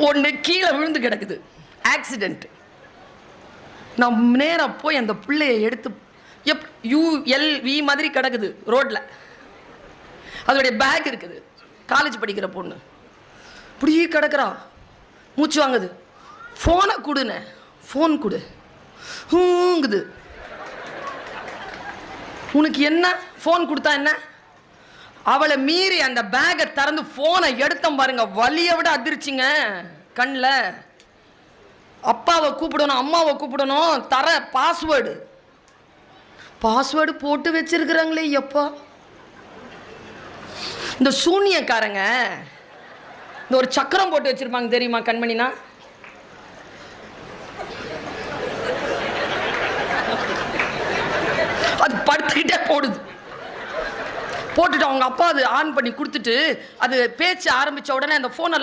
ஒன்று கீழே விழுந்து கிடக்குது, ஆக்சிடென்ட். நான் நேராக போய் அந்த பிள்ளையை எடுத்து ULV மாதிரி கிடக்குது ரோட்டில். அதோடைய பேக் இருக்குது, காலேஜ் படிக்கிற பொண்ணு. இப்படியே கிடக்குறா, மூச்சு வாங்குது. ஃபோனை கொடுண்ணே, ஃபோன் கொடு. ஹூங்குது. உனக்கு என்ன, ஃபோன் கொடுத்தா என்ன? அவளை மீறி அந்த பேக்கை திறந்து ஃபோனை எடுத்தோம் பாருங்க, வலியை விட அதிர்ச்சிங்க கண்ணில். அப்பாவை கூப்பிடணும், அம்மாவை கூப்பிடணும், தர பாஸ்வேர்டு போட்டு வச்சிருக்கிறாங்களே எப்பா. இந்த சூனியக்காரங்க இந்த ஒரு சக்கரம் போட்டு வச்சிருப்பாங்க தெரியுமா கண்மணினா? அது படுத்துக்கிட்டே போடுது. போட்டுட்டு அவங்க அப்பா அது ஆன் பண்ணி கொடுத்துட்டு அது பேச்சு ஆரம்பிச்ச உடனே அந்த போனை